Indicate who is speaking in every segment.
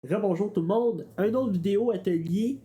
Speaker 1: Rebonjour tout le monde. Un autre vidéo atelier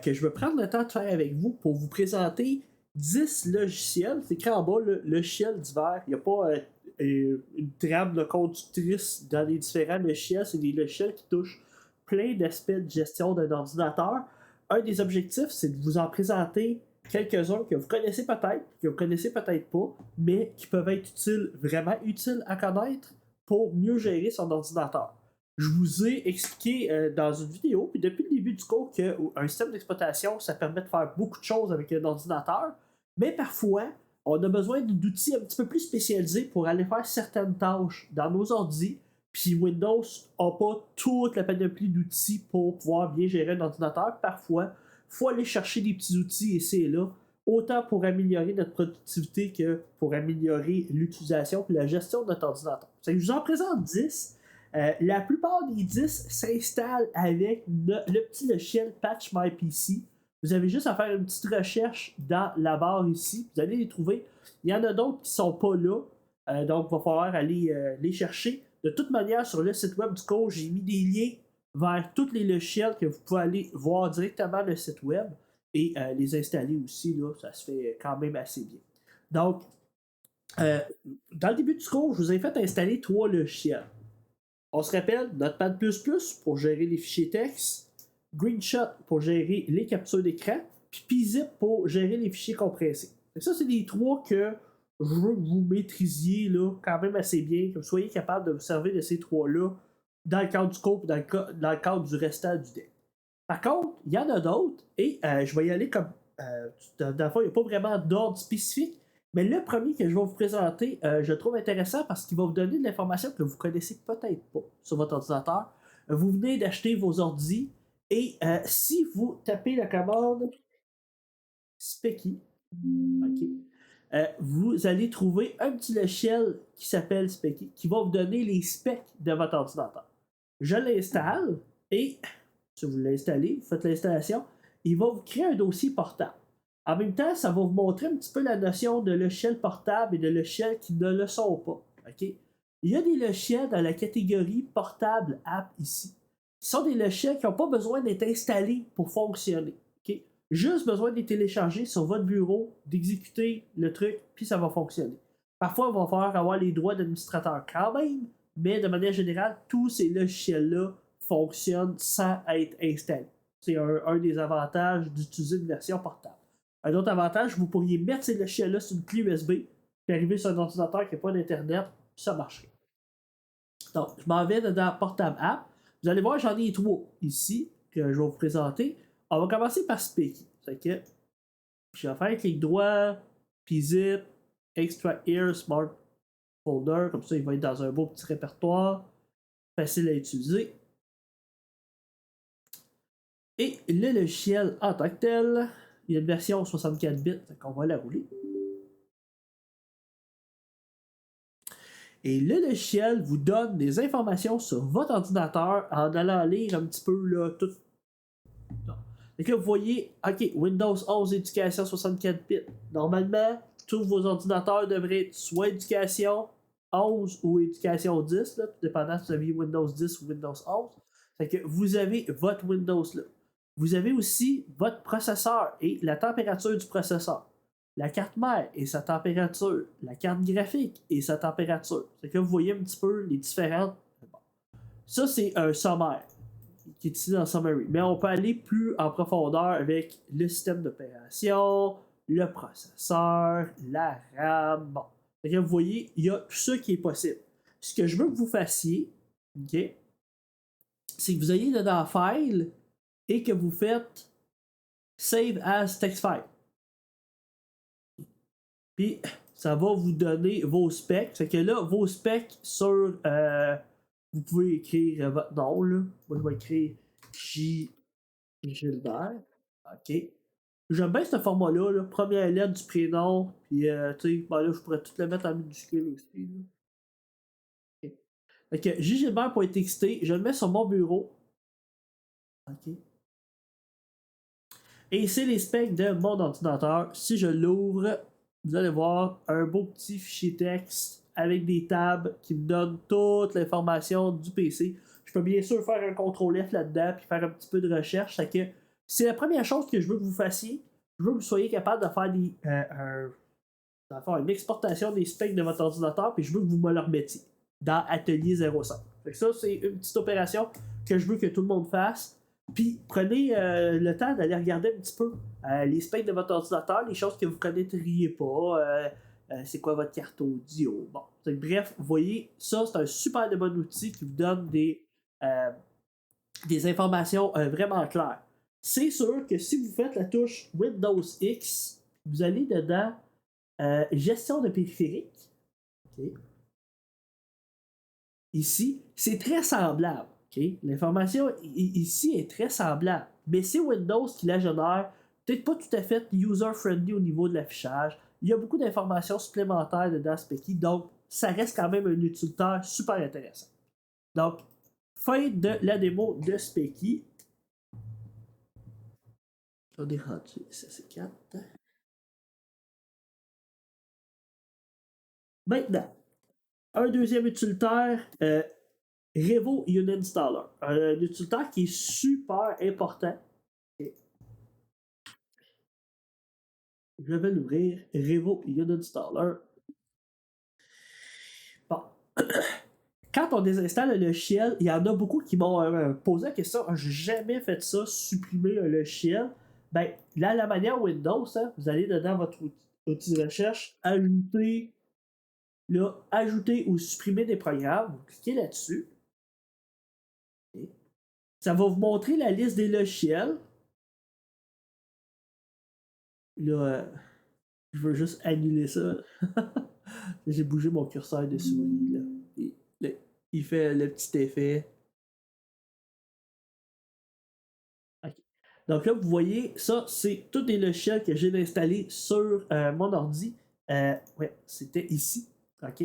Speaker 1: que je veux prendre le temps de faire avec vous pour vous présenter 10 logiciels. C'est écrit en bas le logiciel divers. Il n'y a pas une trame de conductrice dans les différents logiciels. C'est des logiciels qui touchent plein d'aspects de gestion d'un ordinateur. Un des objectifs, c'est de vous en présenter quelques-uns que vous connaissez peut-être, que vous connaissez peut-être pas, mais qui peuvent être utiles, vraiment utiles à connaître pour mieux gérer son ordinateur. Je vous ai expliqué dans une vidéo, puis depuis le début du cours, qu'un système d'exploitation, ça permet de faire beaucoup de choses avec un ordinateur, mais parfois, on a besoin d'outils un petit peu plus spécialisés pour aller faire certaines tâches dans nos ordis, puis Windows n'a pas toute la panoplie d'outils pour pouvoir bien gérer un ordinateur. Parfois, il faut aller chercher des petits outils ici et là, autant pour améliorer notre productivité que pour améliorer l'utilisation et la gestion de notre ordinateur. Je vous en présente 10. La plupart des 10 s'installent avec le petit logiciel Patch My PC. Vous avez juste à faire une petite recherche dans la barre ici. Vous allez les trouver. Il y en a d'autres qui ne sont pas là. Donc, il va falloir aller les chercher. De toute manière, sur le site web du cours, j'ai mis des liens vers tous les logiciels que vous pouvez aller voir directement le site web et les installer aussi. Là, ça se fait quand même assez bien. Donc, dans le début du cours, je vous ai fait installer 3 logiciels. On se rappelle, Notepad++ pour gérer les fichiers texte, Greenshot pour gérer les captures d'écran, puis PZip pour gérer les fichiers compressés. Ça, c'est les 3 que je veux que vous maîtrisiez là, quand même assez bien, que vous soyez capable de vous servir de ces 3-là dans le cadre du cours et dans le cadre du restant du deck. Par contre, il y en a d'autres, et je vais y aller comme... dans le fond, il n'y a pas vraiment d'ordre spécifique, mais le premier que je vais vous présenter, je le trouve intéressant parce qu'il va vous donner de l'information que vous connaissez peut-être pas sur votre ordinateur. Vous venez d'acheter vos ordis et si vous tapez la commande Specky, vous allez trouver un petit logiciel qui s'appelle Specky qui va vous donner les specs de votre ordinateur. Je l'installe et si vous l'installez, vous faites l'installation, il va vous créer un dossier portable. En même temps, ça va vous montrer un petit peu la notion de logiciel portable et de logiciels qui ne le sont pas. Okay? Il y a des logiciels dans la catégorie portable app ici, qui sont des logiciels qui n'ont pas besoin d'être installés pour fonctionner. Okay? Juste besoin de les télécharger sur votre bureau, d'exécuter le truc, puis ça va fonctionner. Parfois, il va falloir avoir les droits d'administrateur quand même, mais de manière générale, tous ces logiciels-là fonctionnent sans être installés. C'est un des avantages d'utiliser une version portable. Un autre avantage, vous pourriez mettre ces logiciels-là sur une clé USB, puis arriver sur un ordinateur qui n'a pas d'Internet, puis ça marcherait. Donc, je m'en vais dans Portable App. Vous allez voir, j'en ai 3 ici que je vais vous présenter. On va commencer par Specky. Je vais faire clic droit, PZip, Extract Here, Smart Folder, comme ça il va être dans un beau petit répertoire, facile à utiliser. Et le logiciel en tant que tel, il y a une version 64 bits, donc on va la rouler. Et le logiciel vous donne des informations sur votre ordinateur en allant lire un petit peu là, tout. Donc là, vous voyez, OK, Windows 11 éducation 64 bits. Normalement, tous vos ordinateurs devraient être soit éducation 11 ou éducation 10, là, tout dépendant si vous avez Windows 10 ou Windows 11. Fait que vous avez votre Windows là. Vous avez aussi votre processeur et la température du processeur. La carte mère et sa température. La carte graphique et sa température. C'est que vous voyez un petit peu les différentes. Ça, c'est un sommaire qui est ici dans Summary. Mais on peut aller plus en profondeur avec le système d'opération, le processeur, la RAM. Bon. Fait que vous voyez, il y a tout ça qui est possible. Ce que je veux que vous fassiez, okay, c'est que vous ayez dans File et que vous faites Save as text file. Puis ça va vous donner vos specs. C'est que là, vos specs sur. Vous pouvez écrire votre nom. Là. Moi, je vais écrire J. Gilbert. OK. J'aime bien ce format-là. Là. Première lettre du prénom. Puis, tu sais, ben là, je pourrais tout le mettre en minuscule aussi. Là. OK. Fait que jgilbert.txt, je le mets sur mon bureau. OK. Et c'est les specs de mon ordinateur. Si je l'ouvre, vous allez voir un beau petit fichier texte avec des tabs qui me donnent toute l'information du PC. Je peux bien sûr faire un CTRL F là-dedans puis faire un petit peu de recherche. C'est la première chose que je veux que vous fassiez. Je veux que vous soyez capable de faire une exportation des specs de votre ordinateur, puis je veux que vous me le remettiez dans Atelier 05. Fait que ça, c'est une petite opération que je veux que tout le monde fasse. Puis prenez le temps d'aller regarder un petit peu les specs de votre ordinateur, les choses que vous ne connaîtriez pas. C'est quoi votre carte audio. Bon, bref, vous voyez, ça, c'est un super de bon outil qui vous donne des informations vraiment claires. C'est sûr que si vous faites la touche Windows X, vous allez dedans gestion de périphériques. Okay. Ici, c'est très semblable. Okay. L'information ici est très semblable. Mais c'est Windows qui la génère. Peut-être pas tout à fait user-friendly au niveau de l'affichage. Il y a beaucoup d'informations supplémentaires dedans Specky, donc ça reste quand même un utilitaire super intéressant. Donc, fin de la démo de Specky. On est rendu, ça c'est 4. Maintenant, un deuxième utilitaire, Revo Uninstaller. Un utilitaire qui est super important. Okay. Je vais l'ouvrir. Revo Uninstaller. Bon. Quand on désinstalle un logiciel, il y en a beaucoup qui m'ont posé la question, j'ai jamais fait ça, supprimer un logiciel. Ben, là, la manière Windows, hein, vous allez dedans votre outil de recherche, ajouter ou supprimer des programmes, vous cliquez là-dessus. Okay. Ça va vous montrer la liste des logiciels. Là, je veux juste annuler ça. J'ai bougé mon curseur de souris. Là. Il fait le petit effet. Okay. Donc là, vous voyez, ça, c'est tous les logiciels que j'ai installés sur mon ordi. Ouais, c'était ici. OK.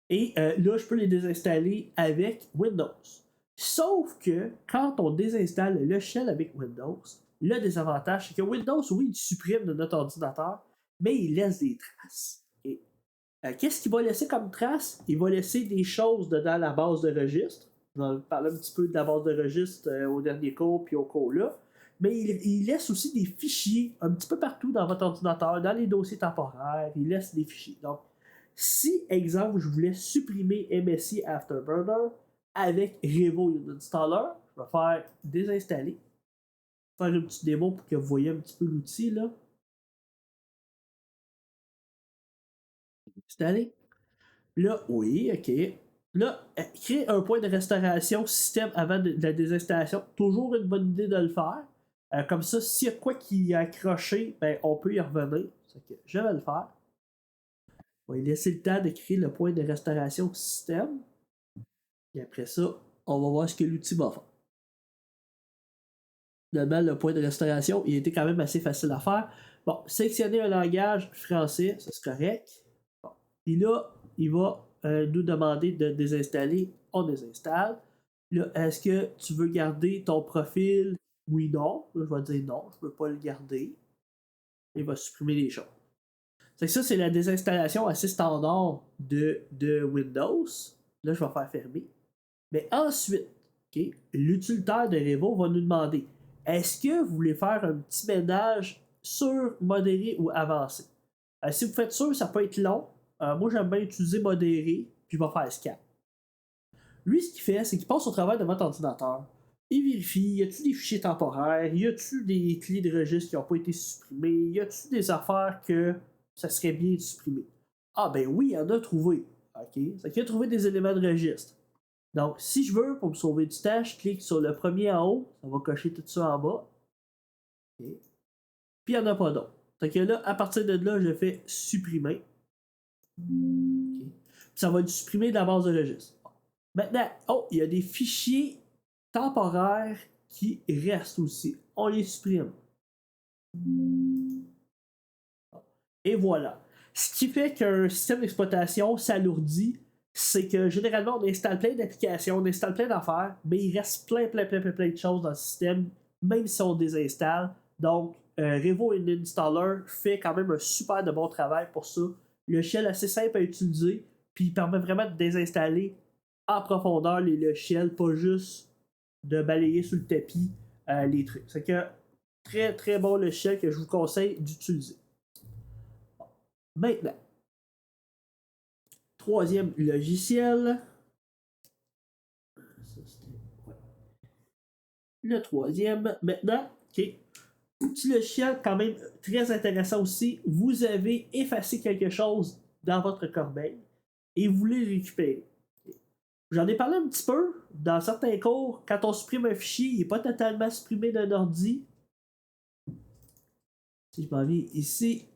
Speaker 1: Et là, je peux les désinstaller avec Windows. Sauf que quand on désinstalle le logiciel avec Windows, le désavantage, c'est que Windows, oui, il supprime de notre ordinateur, mais il laisse des traces. Okay. Qu'est-ce qu'il va laisser comme trace? Il va laisser des choses dedans la base de registre. Je vais parler un petit peu de la base de registre au dernier cours puis au cours là. Mais il laisse aussi des fichiers un petit peu partout dans votre ordinateur, dans les dossiers temporaires. Il laisse des fichiers. Donc, si, exemple, je voulais supprimer MSI Afterburner avec Revo Uninstaller, je vais faire désinstaller. Faire une petite démo pour que vous voyez un petit peu l'outil là. Installer. Là, oui, ok. Là, créer un point de restauration système avant de la désinstallation, toujours une bonne idée de le faire. Comme ça, s'il y a quoi qui a accroché, ben, on peut y revenir. Je vais le faire. On va laisser le temps de créer le point de restauration système. Et après ça, on va voir ce que l'outil va faire. Finalement, le point de restauration, il était quand même assez facile à faire. Bon, sélectionner un langage français, ça c'est correct. Bon. Et là, il va nous demander de désinstaller. On désinstalle. Là, est-ce que tu veux garder ton profil? Oui, non. Là, je vais dire non, je ne veux pas le garder. Il va supprimer les choses. Ça, c'est la désinstallation assez standard de Windows. Là, je vais faire fermer. Mais ensuite, okay, l'utilitaire de Revo va nous demander est-ce que vous voulez faire un petit ménage sur, modéré ou avancé? Si vous faites sûr, ça peut être long. Moi, j'aime bien utiliser modéré, puis je vais faire scan. Lui, ce qu'il fait, c'est qu'il passe au travers de votre ordinateur. Il vérifie, y a-t-il des fichiers temporaires, y a-t-il des clés de registre qui n'ont pas été supprimées, y a-t-il des affaires que ça serait bien de supprimer? Ah ben oui, il y en a trouvé. OK? C'est qu'il a trouvé des éléments de registre. Donc, si je veux, pour me sauver du temps, je clique sur le premier en haut, ça va cocher tout ça en bas. Okay. Puis il n'y en a pas d'autres. Donc là, à partir de là, je fais supprimer. Okay. Puis ça va le supprimer de la base de registre. Maintenant, il y a des fichiers temporaires qui restent aussi. On les supprime. Et voilà. Ce qui fait qu'un système d'exploitation s'alourdit, c'est que généralement, on installe plein d'applications, on installe plein d'affaires, mais il reste plein de choses dans le système, même si on désinstalle. Donc, Revo Uninstaller fait quand même un super de bon travail pour ça. Le shell assez simple à utiliser, puis il permet vraiment de désinstaller en profondeur les logiciels, pas juste de balayer sur le tapis les trucs. C'est que très très bon logiciel que je vous conseille d'utiliser. Maintenant, troisième logiciel. Le troisième, maintenant, ok. Petit logiciel quand même très intéressant aussi. Vous avez effacé quelque chose dans votre corbeille et vous voulez le récupérer. J'en ai parlé un petit peu dans certains cours. Quand on supprime un fichier, il n'est pas totalement supprimé d'un ordi. Si je m'en viens ici,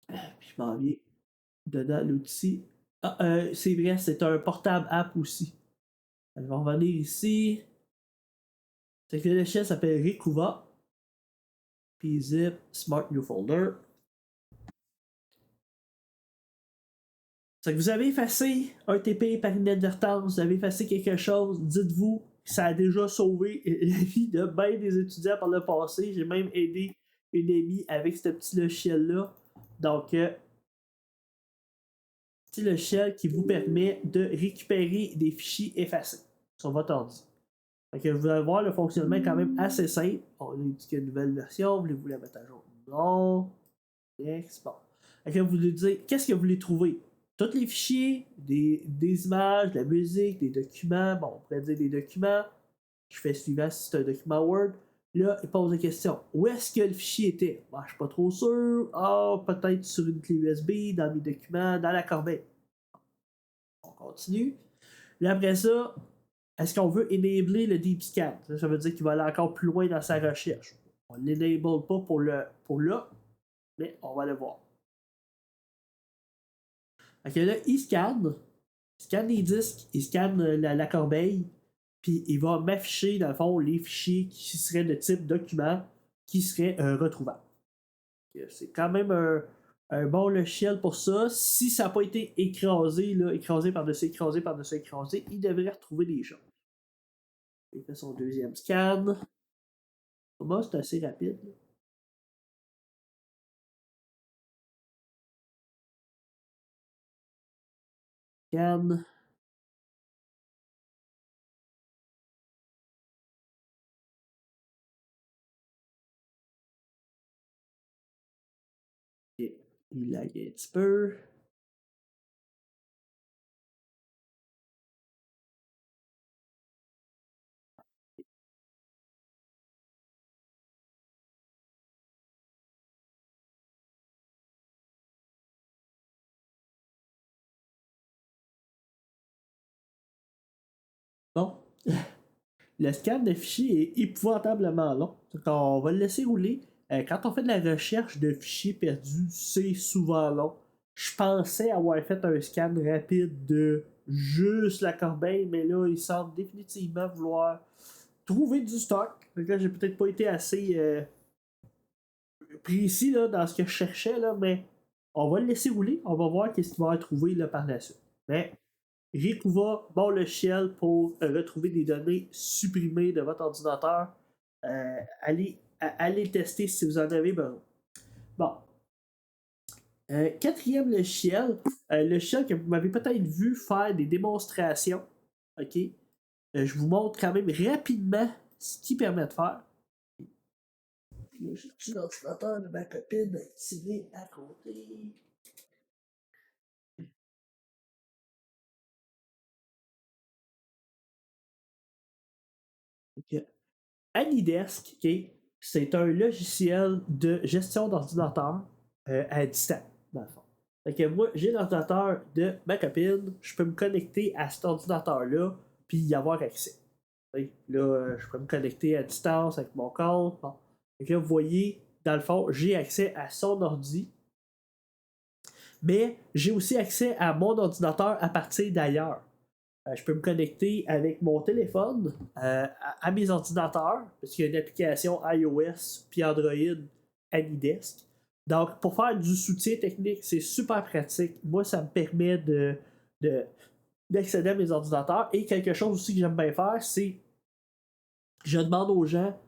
Speaker 1: puis je m'en viens dedans l'outil. Ah, c'est vrai, c'est un portable app aussi. Je vais revenir ici. C'est que le logiciel s'appelle Rekuva. Puis zip, Smart New Folder. C'est que vous avez effacé un TP par inadvertance, vous avez effacé quelque chose, dites-vous que ça a déjà sauvé la vie de bien des étudiants par le passé. J'ai même aidé une amie avec ce petit logiciel-là. Donc, petit logiciel qui vous permet de récupérer des fichiers effacés sur votre ordi. Donc, vous allez voir le fonctionnement est quand même assez simple. On a dit qu'il y a une nouvelle version, voulez-vous la mettre à jour? Non. Next. Bon. Donc, vous lui dites, qu'est-ce que vous voulez trouver? Tous les fichiers, des images, de la musique, des documents. Bon, on pourrait dire des documents. Je fais suivant si c'est un document Word. Là, il pose la question. Où est-ce que le fichier était? Je suis pas trop sûr. Peut-être sur une clé USB, dans mes documents, dans la corbeille. On continue. Là, après ça, est-ce qu'on veut enabler le deep scan? Ça veut dire qu'il va aller encore plus loin dans sa recherche. On ne l'enable pas pour là, mais on va le voir. Donc là, il scanne les disques, il scanne la corbeille, puis il va m'afficher, dans le fond, les fichiers qui seraient de type document, qui seraient retrouvables. C'est quand même un bon logiciel pour ça. Si ça n'a pas été écrasé, là, écrasé par-dessus écrasé par-dessus écrasé, il devrait retrouver des choses. Il fait son deuxième scan. Moi, c'est assez rapide. Là. Scan. Et il lag un petit peu. Bon. Le scan de fichiers est épouvantablement long. Donc on va le laisser rouler. Quand on fait de la recherche de fichiers perdus, c'est souvent long. Je pensais avoir fait un scan rapide de juste la corbeille, mais là, il semble définitivement vouloir trouver du stock. Donc là, j'ai peut-être pas été assez précis là, dans ce que je cherchais, là, mais on va le laisser rouler. On va voir qu'est-ce qu'il va trouver là, par la suite. Mais Rikuva, bon logiciel pour retrouver des données supprimées de votre ordinateur. Allez tester si vous en avez besoin. Bon. Quatrième logiciel que vous m'avez peut-être vu faire des démonstrations. OK? Je vous montre quand même rapidement ce qu'il permet de faire. J'ai l'ordinateur de ma copine activé à côté. Okay. Anydesk, okay, c'est un logiciel de gestion d'ordinateur à distance, dans le fond. Fait que moi, j'ai l'ordinateur de ma copine, je peux me connecter à cet ordinateur-là, puis y avoir accès. Là, je peux me connecter à distance avec mon compte. Bon. Fait que là, vous voyez, dans le fond, j'ai accès à son ordi, mais j'ai aussi accès à mon ordinateur à partir d'ailleurs. Je peux me connecter avec mon téléphone à mes ordinateurs, parce qu'il y a une application iOS puis Android AnyDesk. Donc, pour faire du soutien technique, c'est super pratique. Moi, ça me permet d'accéder à mes ordinateurs. Et quelque chose aussi que j'aime bien faire, c'est je demande aux gens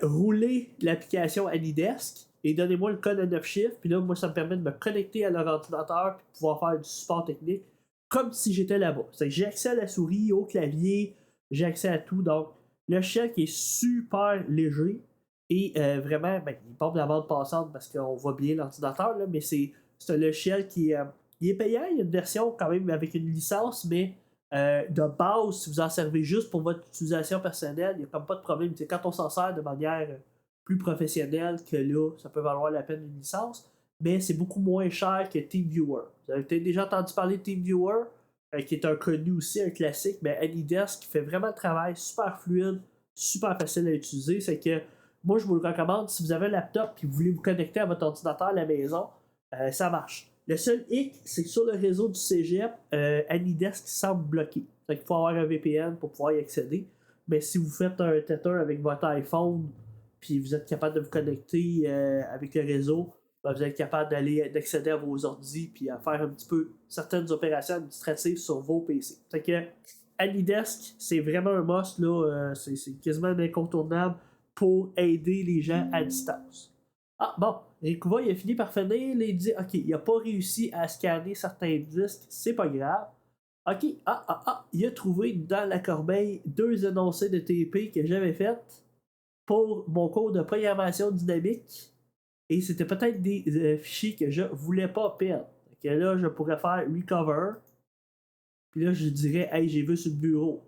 Speaker 1: rouler l'application AnyDesk et donnez-moi le code à 9 chiffres. Puis là, moi, ça me permet de me connecter à leur ordinateur et de pouvoir faire du support technique comme si j'étais là-bas. C'est que j'ai accès à la souris, au clavier, j'ai accès à tout. Donc, le shell qui est super léger et vraiment, ben, il pompe la bande passante parce qu'on voit bien l'ordinateur, là, mais c'est un logiciel qui il est payant. Il y a une version quand même avec une licence, mais de base, si vous en servez juste pour votre utilisation personnelle, il n'y a comme pas de problème. T'sais, quand on s'en sert de manière plus professionnelle que là, ça peut valoir la peine une licence, mais c'est beaucoup moins cher que TeamViewer. Vous avez peut-être déjà entendu parler de TeamViewer, qui est un connu aussi, un classique, mais AnyDesk fait vraiment le travail super fluide, super facile à utiliser. C'est que moi, je vous le recommande si vous avez un laptop et vous voulez vous connecter à votre ordinateur à la maison, ça marche. Le seul hic, c'est que sur le réseau du cégep, AnyDesk semble bloqué. Il faut avoir un VPN pour pouvoir y accéder. Mais si vous faites un tether avec votre iPhone, puis vous êtes capable de vous connecter avec le réseau, ben, vous êtes capable d'accéder à vos ordis puis à faire un petit peu certaines opérations administratives sur vos PC. Fait que AnyDesk, c'est vraiment un must, là, c'est quasiment un incontournable pour aider les gens à distance. Ah bon, Rikuva il a fini par finir, il dit ok, il a pas réussi à scanner certains disques, c'est pas grave. Ok, il a trouvé dans la corbeille 2 énoncés de TP que j'avais fait pour mon cours de programmation dynamique. Et c'était peut-être des fichiers que je voulais pas perdre. Que là, je pourrais faire recover. Puis là, je dirais, hey, j'ai vu sur le bureau.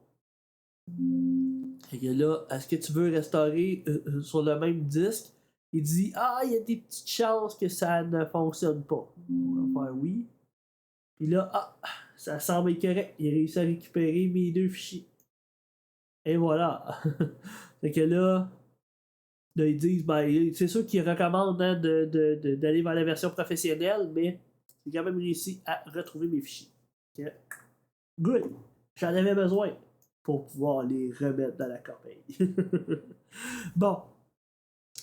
Speaker 1: Et que là, est-ce que tu veux restaurer sur le même disque? Il dit, ah, il y a des petites chances que ça ne fonctionne pas. On va faire oui. Puis là, ça semble correct. Il a réussi à récupérer mes 2 fichiers. Et voilà. Fait que là, ils disent, ben, c'est sûr qu'ils recommandent hein, d'aller vers la version professionnelle, mais j'ai quand même réussi à retrouver mes fichiers. Okay. Good. J'en avais besoin pour pouvoir les remettre dans la corbeille. Bon.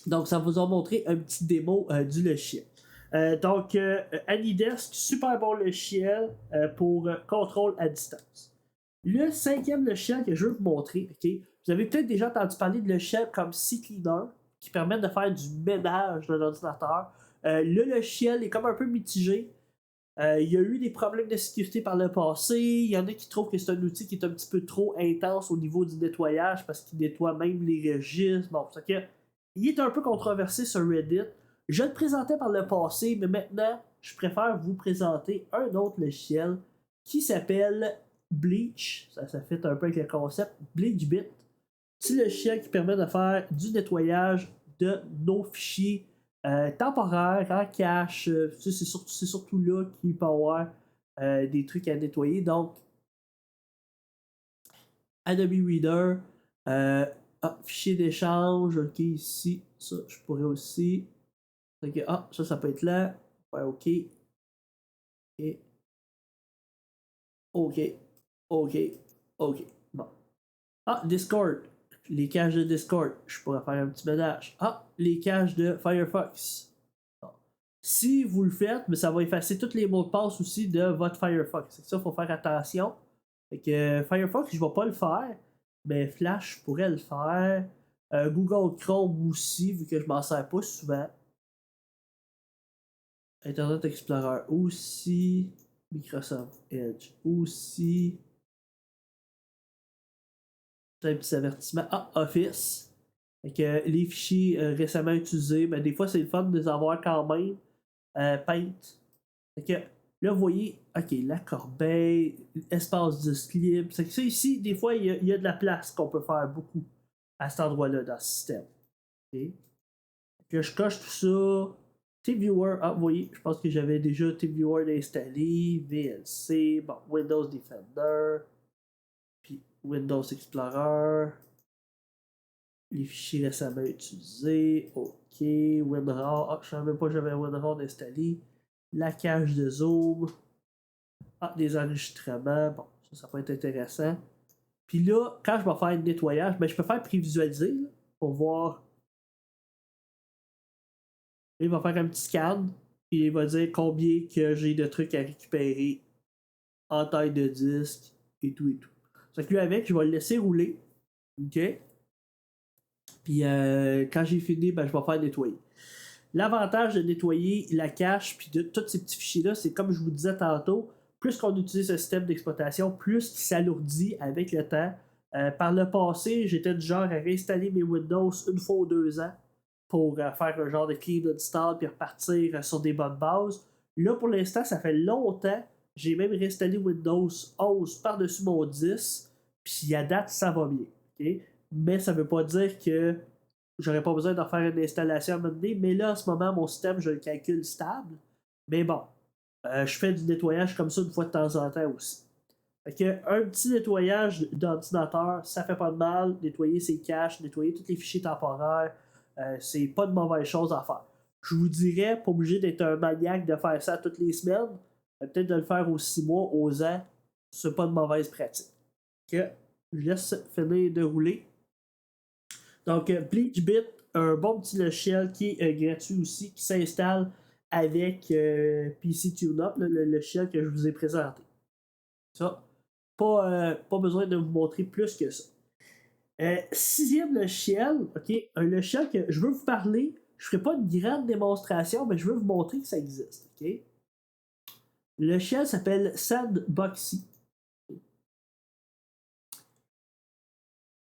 Speaker 1: Donc, ça vous a montré un petit démo du logiciel. Donc, AnyDesk, super bon logiciel pour contrôle à distance. Le 5e logiciel que je veux vous montrer, ok, vous avez peut-être déjà entendu parler de logiciels comme CCleaner qui permettent de faire du ménage de l'ordinateur. Le logiciel est comme un peu mitigé. Il y a eu des problèmes de sécurité par le passé. Il y en a qui trouvent que c'est un outil qui est un petit peu trop intense au niveau du nettoyage parce qu'il nettoie même les registres. Bon, c'est que il est un peu controversé sur Reddit. Je le présentais par le passé, mais maintenant, je préfère vous présenter un autre logiciel qui s'appelle Bleach. Ça fait un peu avec le concept BleachBit. C'est le logiciel qui permet de faire du nettoyage de nos fichiers temporaires en cache. C'est surtout là qu'il peut y avoir des trucs à nettoyer. Donc, Adobe Reader, fichier d'échange, ok, ici, ça, je pourrais aussi. Okay, ça peut être là. Ouais, ok. Ok. Ok. Ok. Bon. Discord. Les caches de Discord. Je pourrais faire un petit ménage. Les caches de Firefox. Bon. Si vous le faites, mais ça va effacer tous les mots de passe aussi de votre Firefox. C'est ça, il faut faire attention. Fait que Firefox, je ne vais pas le faire. Mais Flash, je pourrais le faire. Google Chrome aussi, vu que je m'en sers pas souvent. Internet Explorer aussi. Microsoft Edge aussi. Un petit avertissement. Office. Fait que les fichiers récemment utilisés, ben, des fois c'est le fun de les avoir quand même. Paint. Fait que là, vous voyez, ok, la corbeille, espace disque libre. C'est que ça ici, des fois, il y a de la place qu'on peut faire beaucoup à cet endroit-là dans le système. Okay. Que je coche tout ça. TeamViewer, vous voyez, je pense que j'avais déjà TeamViewer installé, VLC, bon, Windows Defender, puis Windows Explorer, les fichiers récemment utilisés, ok, WinRAR, je ne savais même pas que j'avais WinRAR installé, la cache de Zoom, des enregistrements, bon, ça peut être intéressant. Puis là, quand je vais faire le nettoyage, ben, je peux faire prévisualiser là, pour voir. Il va faire un petit scan, et il va dire combien que j'ai de trucs à récupérer en taille de disque et tout et tout. Fait que lui avec, je vais le laisser rouler. OK? Puis quand j'ai fini, ben, je vais faire nettoyer. L'avantage de nettoyer la cache puis de tous ces petits fichiers-là, c'est comme je vous disais tantôt, plus qu'on utilise ce système d'exploitation, plus il s'alourdit avec le temps. Par le passé, j'étais du genre à réinstaller mes Windows une fois ou 2 ans pour faire un genre de clean install puis repartir sur des bonnes bases. Là, pour l'instant, ça fait longtemps. J'ai même réinstallé Windows 11 par-dessus mon 10, puis à date, ça va bien. Okay? Mais ça veut pas dire que j'aurais pas besoin d'en faire une installation à un moment donné. Mais là, en ce moment, mon système, je le calcule stable. Mais bon, je fais du nettoyage comme ça une fois de temps en temps aussi. Fait que un petit nettoyage d'ordinateur, ça fait pas de mal. Nettoyer ses caches, nettoyer tous les fichiers temporaires, c'est pas de mauvaise chose à faire. Je vous dirais, pas obligé d'être un maniaque de faire ça toutes les semaines. Peut-être de le faire aux 6 mois, aux ans, c'est pas de mauvaise pratique. Que je laisse finir de rouler. Donc, BleachBit, un bon petit logiciel qui est gratuit aussi, qui s'installe avec PC TuneUp, le logiciel que je vous ai présenté. Ça, pas besoin de vous montrer plus que ça. Sixième logiciel, ok, un logiciel que je veux vous parler. Je ne ferai pas une grande démonstration, mais je veux vous montrer que ça existe. Ok? Le logiciel s'appelle Sandboxy.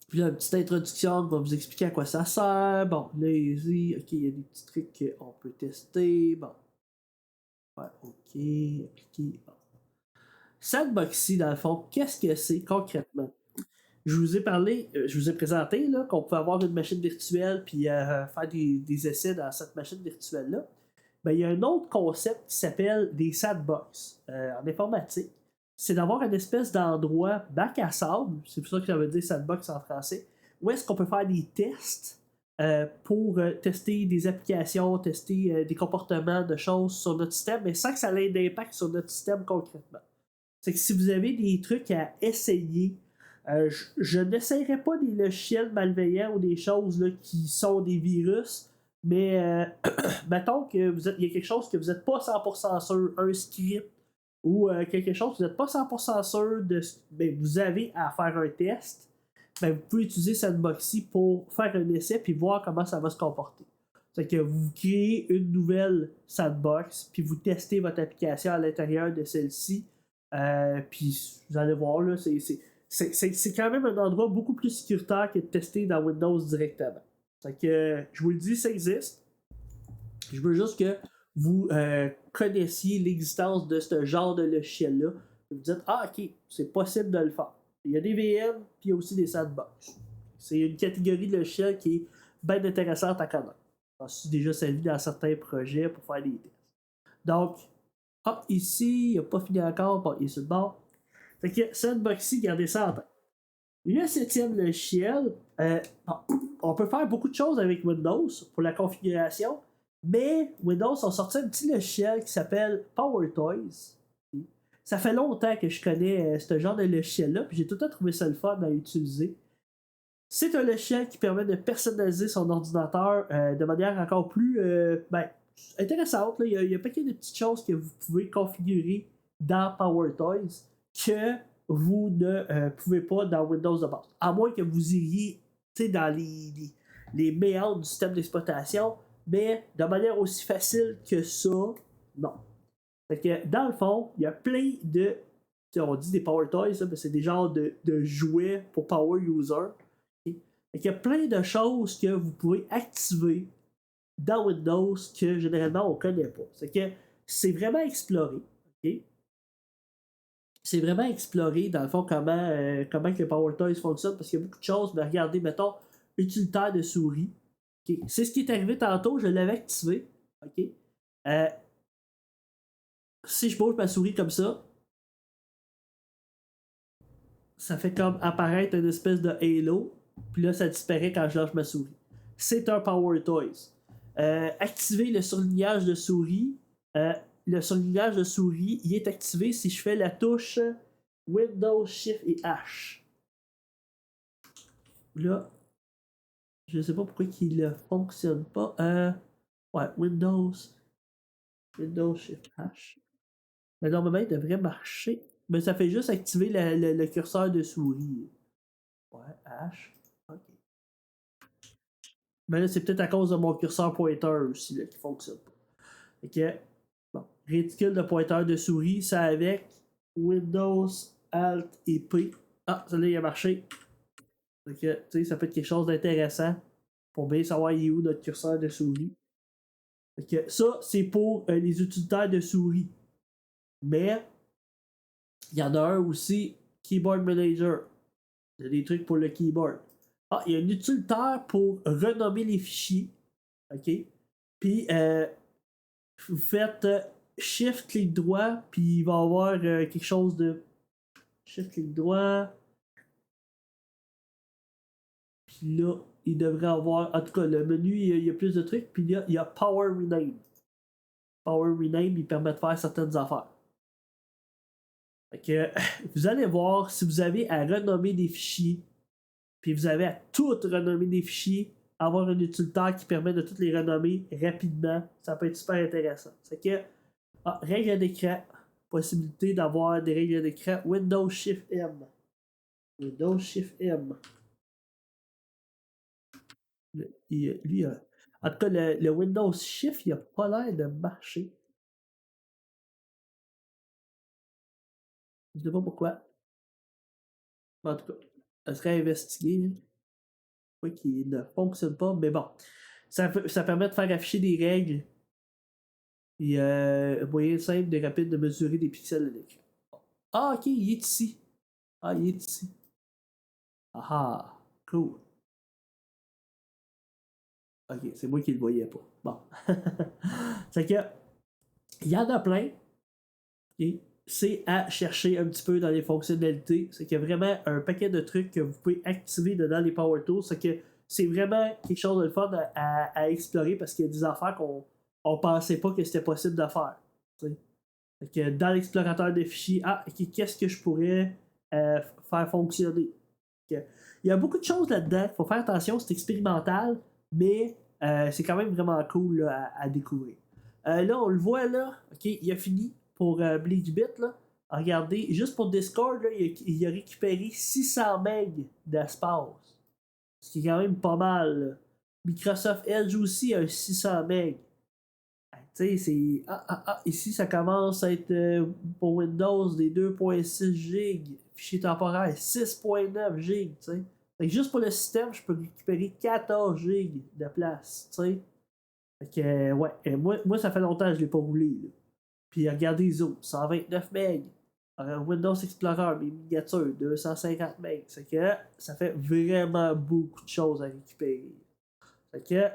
Speaker 1: Puis là, une petite introduction, on va vous expliquer à quoi ça sert. Bon, lazy, ok, il y a des petits trucs qu'on peut tester. Bon. Ouais, ok, appliquer. Bon. Sandboxy, dans le fond, qu'est-ce que c'est concrètement? Je vous ai parlé, je vous ai présenté là, qu'on pouvait avoir une machine virtuelle puis faire des essais dans cette machine virtuelle-là. Ben, il y a un autre concept qui s'appelle des sandbox en informatique. C'est d'avoir une espèce d'endroit bac à sable, c'est pour ça que ça veut dire sandbox en français, où est-ce qu'on peut faire des tests pour tester des applications, tester des comportements de choses sur notre système, mais sans que ça ait d'impact sur notre système concrètement. C'est que si vous avez des trucs à essayer, je n'essayerai pas des logiciels malveillants ou des choses là, qui sont des virus, mais mettons qu'il y a quelque chose que vous n'êtes pas 100% sûr, un script ou quelque chose que vous n'êtes pas 100% sûr de ben, vous avez à faire un test, ben, vous pouvez utiliser Sandboxy pour faire un essai puis voir comment ça va se comporter. C'est que vous créez une nouvelle sandbox puis vous testez votre application à l'intérieur de celle-ci. Puis vous allez voir, là, c'est quand même un endroit beaucoup plus sécuritaire que de tester dans Windows directement. Fait que je vous le dis, ça existe. Je veux juste que vous connaissiez l'existence de ce genre de logiciel-là. Vous dites, ah ok, c'est possible de le faire. Il y a des VM, puis il y a aussi des sandbox. C'est une catégorie de logiciels qui est bien intéressante à connaître. Je suis déjà servi dans certains projets pour faire des tests. Donc, ici, il n'a pas fini encore, bon, il est sur le bord. Fait que Sandboxy, gardez ça en tête. Le septième logiciel, on peut faire beaucoup de choses avec Windows pour la configuration, mais Windows a sorti un petit logiciel qui s'appelle PowerToys. Ça fait longtemps que je connais ce genre de logiciel-là, puis j'ai tout le temps trouvé ça le fun à utiliser. C'est un logiciel qui permet de personnaliser son ordinateur de manière encore plus intéressante. Là. Il y a un paquet de petites choses que vous pouvez configurer dans PowerToys que vous ne pouvez pas dans Windows de base. À moins que vous iriez dans les méandres du système d'exploitation, mais de manière aussi facile que ça, non. Fait que dans le fond, il y a plein de. On dit des Power Toys, mais c'est des genres de jouets pour Power User. Okay? Fait qu'il y a plein de choses que vous pouvez activer dans Windows que généralement on ne connaît pas. C'est que c'est vraiment exploré. Okay? C'est vraiment explorer, dans le fond, comment que le Power Toys fonctionne, parce qu'il y a beaucoup de choses, mais regardez, mettons, utilitaire de souris. Okay. C'est ce qui est arrivé tantôt, je l'avais activé. Okay. Si je bouge ma souris comme ça fait comme apparaître une espèce de halo, puis là, ça disparaît quand je lâche ma souris. C'est un Power Toys. Activer le surlignage de souris. Le surlignage de souris, il est activé si je fais la touche Windows, Shift et H. Là, je ne sais pas pourquoi il ne fonctionne pas. Ouais, Windows, Shift, H. Mais normalement, il devrait marcher. Mais ça fait juste activer le curseur de souris. Ouais, H. Ok. Mais là, c'est peut-être à cause de mon curseur pointer aussi là, qui fonctionne pas. Ok. Bon. Réticule de pointeur de souris, ça avec. Windows, Alt et P. Ah, celui-là, il a marché. Donc, tu sais, ça peut être quelque chose d'intéressant pour bien savoir il est où notre curseur de souris. Donc, ça, c'est pour les utilitaires de souris. Mais, il y en a un aussi, Keyboard Manager. Il y a des trucs pour le keyboard. Ah, il y a un utilitaire pour renommer les fichiers. OK? Puis, vous faites Shift clic droit, puis il va y avoir quelque chose de Shift clic droit. Puis là, il devrait avoir. En tout cas, le menu, il y a plus de trucs. Puis là, il y a Power Rename. Power Rename, il permet de faire certaines affaires. Fait que, vous allez voir si vous avez à renommer des fichiers. Puis vous avez à tout renommer des fichiers. Avoir un utilitaire qui permet de tous les renommer rapidement. Ça peut être super intéressant. C'est que, règles d'écran. Possibilité d'avoir des règles d'écran. Windows Shift M. Windows Shift M. Lui, en tout cas, le Windows Shift, il a pas l'air de marcher. Je sais pas pourquoi. En tout cas, ça serait investigué. Pourquoi qu'il ne fonctionne pas. Mais bon, ça permet de faire afficher des règles. Et un moyen simple et rapide de mesurer des pixels de l'écran. Ah, ok, il est ici. Ah, il est ici. Ah ah, cool. Ok, c'est moi qui le voyais pas. Bon. C'est que, il y en a plein. Et c'est à chercher un petit peu dans les fonctionnalités. C'est qu'il y a vraiment un paquet de trucs que vous pouvez activer dedans les Power Tools. C'est que c'est vraiment quelque chose de fun à explorer parce qu'il y a des affaires qu'on on pensait pas que c'était possible de faire. Fait que dans l'explorateur de fichiers, qu'est-ce que je pourrais faire fonctionner? Il y a beaucoup de choses là-dedans. Il faut faire attention, c'est expérimental, mais c'est quand même vraiment cool là, à découvrir. Là, on le voit là, ok, il a fini pour BleachBit. Là. Regardez, juste pour Discord, là, il a récupéré 600 MB d'espace. Ce qui est quand même pas mal. Là. Microsoft Edge aussi a un 600 MB. Tu sais, c'est. Ici, ça commence à être pour Windows des 2.6 GB. Fichier temporaire, 6.9 GB. Tu sais. Fait que juste pour le système, je peux récupérer 14 GB de place. Tu sais. Fait que, ouais, moi, ça fait longtemps que je ne l'ai pas roulé. Là. Puis regardez les autres, 129 MB. Windows Explorer, mes miniatures, 250 MB. C'est que ça fait vraiment beaucoup de choses à récupérer. Fait que,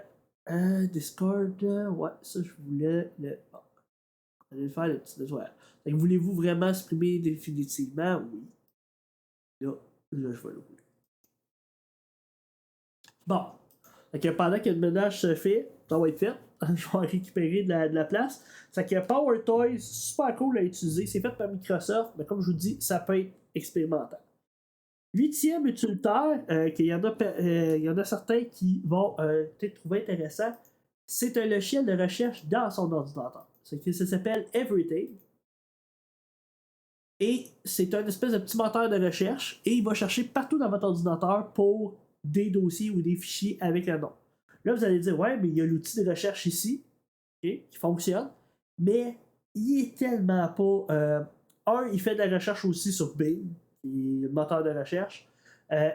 Speaker 1: Discord, ouais, ça je voulais le. Ah, allez le faire le petit nettoyage. Fait que voulez-vous vraiment supprimer définitivement? Oui. Là, je vais le rouler. Bon. Fait que pendant que le ménage se fait, ça va être fait. Je vais récupérer de la place. C'est que Power Toys, super cool à utiliser. C'est fait par Microsoft, mais comme je vous dis, ça peut être expérimental. Huitième utilitaire, qu'il y en a certains qui vont peut-être trouver intéressant, c'est un logiciel de recherche dans son ordinateur. Ça s'appelle Everything. Et c'est un espèce de petit moteur de recherche et il va chercher partout dans votre ordinateur pour des dossiers ou des fichiers avec un nom. Là, vous allez dire, ouais, mais il y a l'outil de recherche ici, okay, qui fonctionne, mais il est tellement pas. Il fait de la recherche aussi sur Bing, qui est le moteur de recherche. Euh,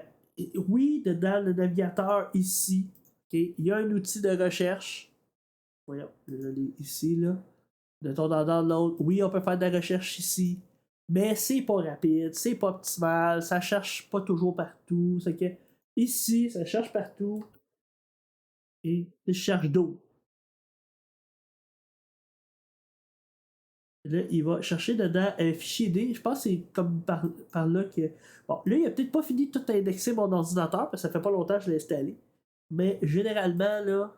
Speaker 1: oui, dans le navigateur ici, okay, il y a un outil de recherche. Voyons, je l'ai ici, là. De ton dans l'autre. Oui, on peut faire de la recherche ici. Mais c'est pas rapide, c'est pas optimal, ça cherche pas toujours partout. C'est que ici, ça cherche partout et je cherche d'autres. Là, il va chercher dedans un fichier D. Je pense que c'est comme par là que. Bon, là, il a peut-être pas fini de tout indexer mon ordinateur parce que ça fait pas longtemps que je l'ai installé. Mais généralement, là.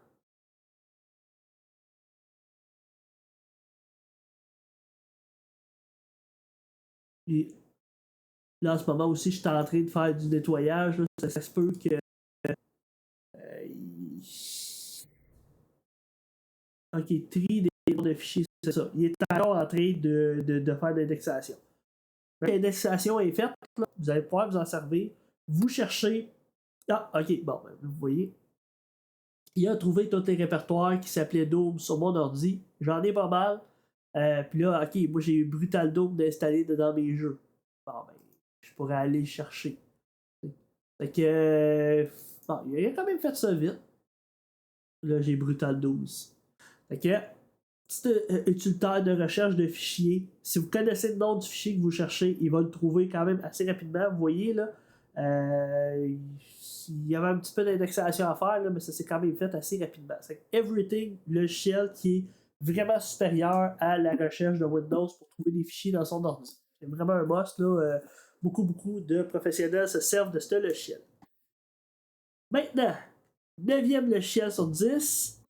Speaker 1: Là, en ce moment aussi, je suis en train de faire du nettoyage. Là. Ça se peut que. Il... Ok, tri des noms de fichiers, c'est ça. Il est encore en train de faire l'indexation. L'indexation est faite, là, vous allez pouvoir vous en servir. Vous cherchez. Ah, ok, bon, ben, vous voyez. Il a trouvé tous les répertoires qui s'appelaient Doom sur mon ordi. J'en ai pas mal. Puis là, ok, moi j'ai Brutal Dome d'installer dans mes jeux. Bon, ben, je pourrais aller le chercher. Fait que. Bon, il a quand même fait ça vite. Là, j'ai Brutal 12. Fait que, petit utilitaire de recherche de fichiers. Si vous connaissez le nom du fichier que vous cherchez, il va le trouver quand même assez rapidement. Vous voyez, là, il y avait un petit peu d'indexation à faire, là, mais ça s'est quand même fait assez rapidement. C'est Everything, le logiciel qui est vraiment supérieur à la recherche de Windows pour trouver des fichiers dans son ordi. C'est vraiment un must. Là, beaucoup de professionnels se servent de ce logiciel. Maintenant, 9e logiciel sur 10,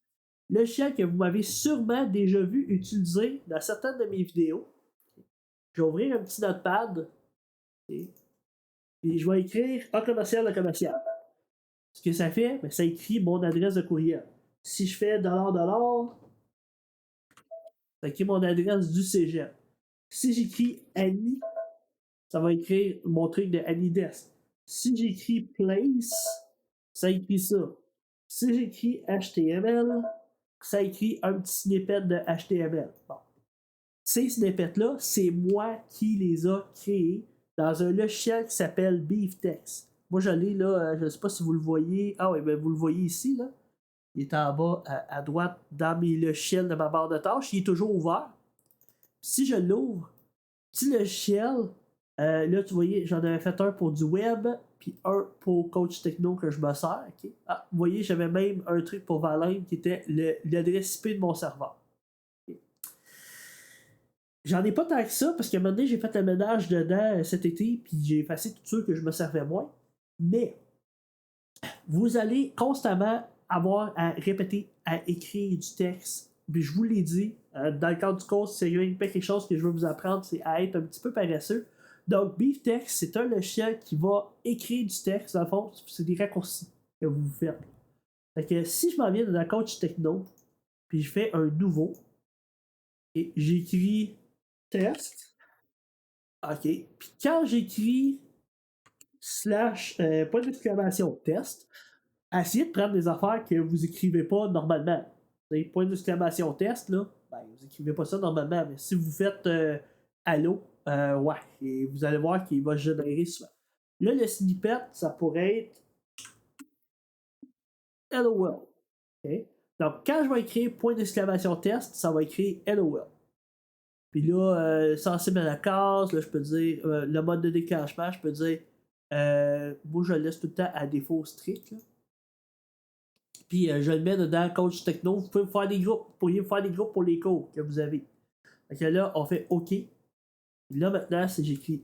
Speaker 1: logiciel que vous m'avez sûrement déjà vu utiliser dans certaines de mes vidéos. Je vais ouvrir un petit notepad et je vais écrire un commercial de commercial. Ce que ça fait, ben, ça écrit mon adresse de courriel. Si je fais $$, ça écrit mon adresse du cégep. Si j'écris Annie, ça va écrire mon truc de AnyDesk. Si j'écris place, ça écrit ça. Si j'écris HTML, ça écrit un petit snippet de HTML. Bon. Ces snippets-là, c'est moi qui les a créés dans un logiciel qui s'appelle BeefText. Moi, je l'ai là, je ne sais pas si vous le voyez. Ah oui, ben vous le voyez ici, là. Il est en bas à droite dans mes logiciels de ma barre de tâches. Il est toujours ouvert. Si je l'ouvre, petit logiciel, là, tu voyez, j'en avais fait un pour du web, puis un pour Coach Techno que je me sers. Okay? Ah, vous voyez, j'avais même un truc pour Valheim qui était l'adresse IP de mon serveur. Okay. J'en ai pas tant que ça, parce qu'à un moment donné, j'ai fait le ménage dedans cet été, puis j'ai effacé tout ceux que je me servais moins. Mais, vous allez constamment avoir à répéter, à écrire du texte. Puis je vous l'ai dit, dans le cadre du cours, c'est quelque chose que je veux vous apprendre, c'est à être un petit peu paresseux. Donc, BeefText, c'est un logiciel qui va écrire du texte. Dans le fond, c'est des raccourcis que vous faites. Fait que si je m'en viens dans Coach Techno, puis je fais un nouveau, et j'écris test, ok, puis quand j'écris slash, point d'exclamation test, essayez de prendre des affaires que vous écrivez pas normalement. Point d'exclamation test, là, ben, vous écrivez pas ça normalement, mais si vous faites allô, ouais, et vous allez voir qu'il va générer souvent. Là, le snippet, ça pourrait être LOL. Okay? Donc, quand je vais écrire point d'exclamation test, ça va écrire LOL. Puis là, sensible à la case, là, je peux dire le mode de déclenchement, je peux dire moi je le laisse tout le temps à défaut strict. Là. Puis je le mets dedans Coach Techno. Vous pouvez faire des groupes. Vous pourriez faire des groupes pour les cours que vous avez. Donc là, on fait OK. Là maintenant, si j'écris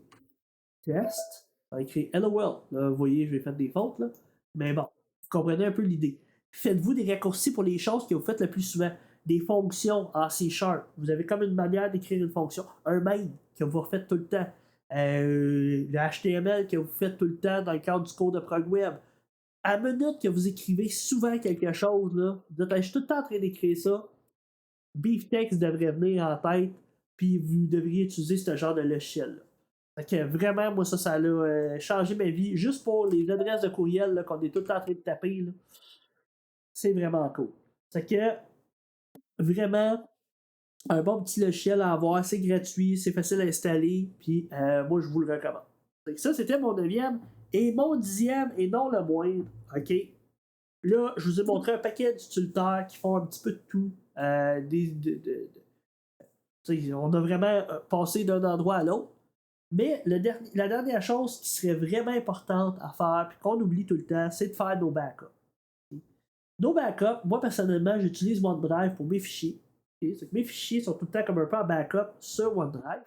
Speaker 1: test, on va écrire LOL. Là, vous voyez, je vais faire des fautes. Là. Mais bon, vous comprenez un peu l'idée. Faites-vous des raccourcis pour les choses que vous faites le plus souvent. Des fonctions en C#. Vous avez comme une manière d'écrire une fonction. Un main que vous refaites tout le temps. Le HTML que vous faites tout le temps dans le cadre du cours de prog web. À la minute que vous écrivez souvent quelque chose, là, vous êtes tout le temps en train d'écrire ça, BeefText devrait venir en tête, puis vous devriez utiliser ce genre de logiciel-là. Fait que vraiment, moi, ça a changé ma vie. Juste pour les adresses de courriel là, qu'on est tout le temps en train de taper, là, c'est vraiment cool. Fait que vraiment, un bon petit logiciel à avoir, c'est gratuit, c'est facile à installer, puis moi, je vous le recommande. Fait que ça, c'était mon 9e. Et mon 10e, et non le moindre, OK? Là, je vous ai montré un paquet d'utilitaires qui font un petit peu de tout. On a vraiment passé d'un endroit à l'autre. Mais la dernière chose qui serait vraiment importante à faire, puis qu'on oublie tout le temps, c'est de faire nos backups. Nos backups, moi personnellement, j'utilise OneDrive pour mes fichiers. Mes fichiers sont tout le temps comme un peu en backup sur OneDrive.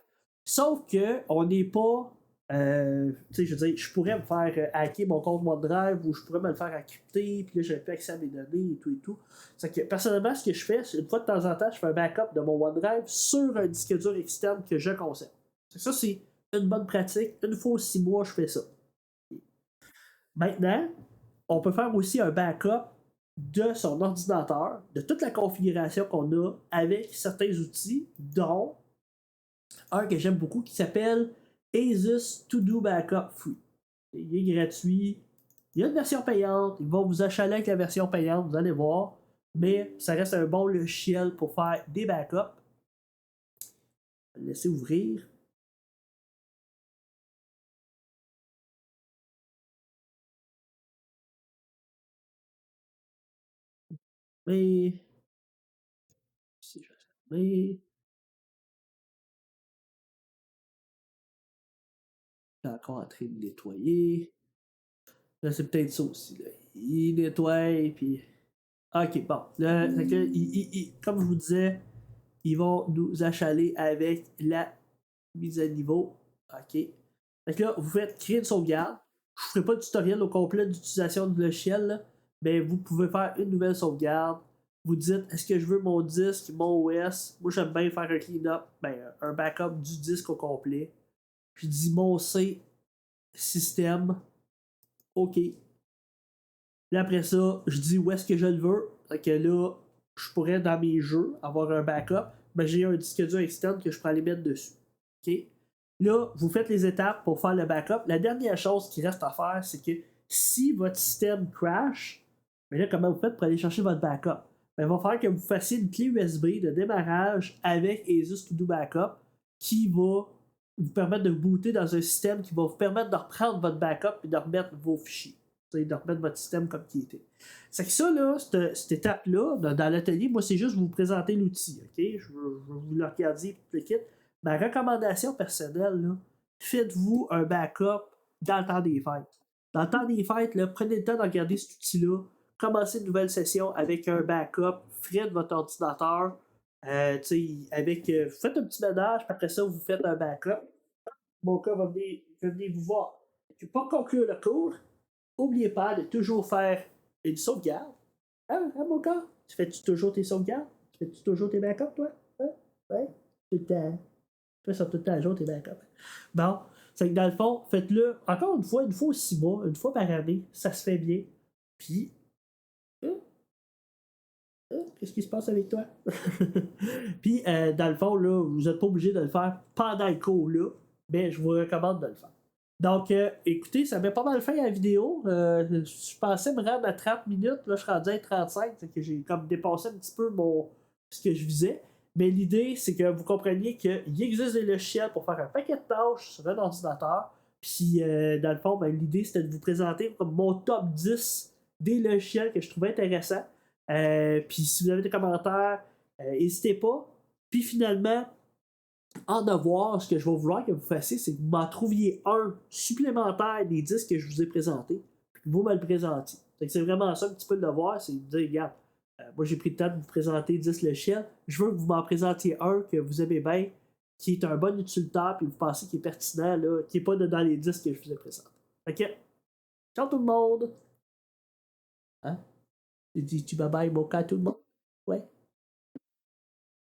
Speaker 1: Sauf que on n'est pas. Je veux dire, je pourrais me faire hacker mon compte OneDrive ou je pourrais me le faire encrypter, puis là, j'avais plus accès à mes données et tout et tout. C'est que personnellement, ce que je fais, c'est une fois de temps en temps, je fais un backup de mon OneDrive sur un disque dur externe que je conserve. Ça, c'est une bonne pratique. Une fois aux 6 mois, je fais ça. Maintenant, on peut faire aussi un backup de son ordinateur, de toute la configuration qu'on a avec certains outils, dont un que j'aime beaucoup qui s'appelle Asus To Do Backup Free. Il est gratuit. Il y a une version payante. Ils vont vous achaler avec la version payante, vous allez voir. Mais ça reste un bon logiciel pour faire des backups. le laisser ouvrir. Mais. Si je fermer. Il est encore en train de nettoyer. Là, c'est peut-être ça aussi. Là. Il nettoie, puis. Ok, bon. Là, fait que, comme je vous disais, ils vont nous achaler avec la mise à niveau. OK. Fait que là, vous faites créer une sauvegarde. Je ne ferai pas de tutoriel au complet d'utilisation du logiciel, là, mais vous pouvez faire une nouvelle sauvegarde. Vous dites, est-ce que je veux mon disque, mon OS? Moi, j'aime bien faire un clean-up, ben, un backup du disque au complet. Je dis mon C, système, OK. Puis après ça, je dis où est-ce que je le veux. Fait que là, je pourrais, dans mes jeux, avoir un backup. Ben, j'ai un disque dur externe que je pourrais aller mettre dessus. OK? Là, vous faites les étapes pour faire le backup. La dernière chose qui reste à faire, c'est que si votre système crash, mais là, comment vous faites pour aller chercher votre backup? Ben, il va falloir que vous fassiez une clé USB de démarrage avec Asus To Do Backup qui va vous permettre de booter dans un système qui va vous permettre de reprendre votre backup et de remettre vos fichiers. De remettre votre système comme il était. C'est que ça, là, cette étape-là, dans l'atelier, moi, c'est juste vous présenter l'outil. OK? Je veux vous le regarder tout le kit. Ma recommandation personnelle, là, faites-vous un backup dans le temps des fêtes. Dans le temps des fêtes, là, prenez le temps de regarder cet outil-là. Commencez une nouvelle session avec un backup frais de votre ordinateur. Avec, faites un petit ménage, puis après ça, vous faites un backup. Mon cas va venir vous voir. Pour conclure le cours, n'oubliez pas de toujours faire une sauvegarde. Hein, mon gars? Tu fais-tu toujours tes sauvegardes? Tu fais-tu toujours tes backups, toi? Hein? Ouais? Tout le temps. Tu fais ça tout le temps à jour, tes backups. Bon, c'est que dans le fond, faites-le encore une fois aux 6 mois, une fois par année. Ça se fait bien. Puis, hein? Qu'est-ce qui se passe avec toi? Puis, dans le fond, là, vous n'êtes pas obligé de le faire pendant le cours, là. Mais je vous recommande de le faire. Donc, écoutez, ça m'est pas mal fait la vidéo. Je pensais me rendre à 30 minutes. Là, je suis rendu à 35. C'est que j'ai comme dépassé un petit peu ce que je visais. Mais l'idée, c'est que vous compreniez qu'il existe des logiciels pour faire un paquet de tâches sur un ordinateur. Puis, dans le fond, ben, l'idée, c'était de vous présenter comme mon top 10 des logiciels que je trouvais intéressants. Puis, si vous avez des commentaires, n'hésitez pas. Puis, finalement, en devoir, ce que je vais vouloir que vous fassiez, c'est que vous m'en trouviez un supplémentaire des 10 que je vous ai présentés, puis que vous me le présentiez. C'est vraiment ça un petit peu le devoir, c'est de dire, regarde, moi j'ai pris le temps de vous présenter 10 logiciels, je veux que vous m'en présentiez un que vous aimez bien, qui est un bon utilitaire, puis vous pensez qu'il est pertinent, là, qui n'est pas dans les 10 que je vous ai présentés. Ok? Ciao tout le monde! Hein? Tu dis bye bye, mon cas tout le monde? Ouais?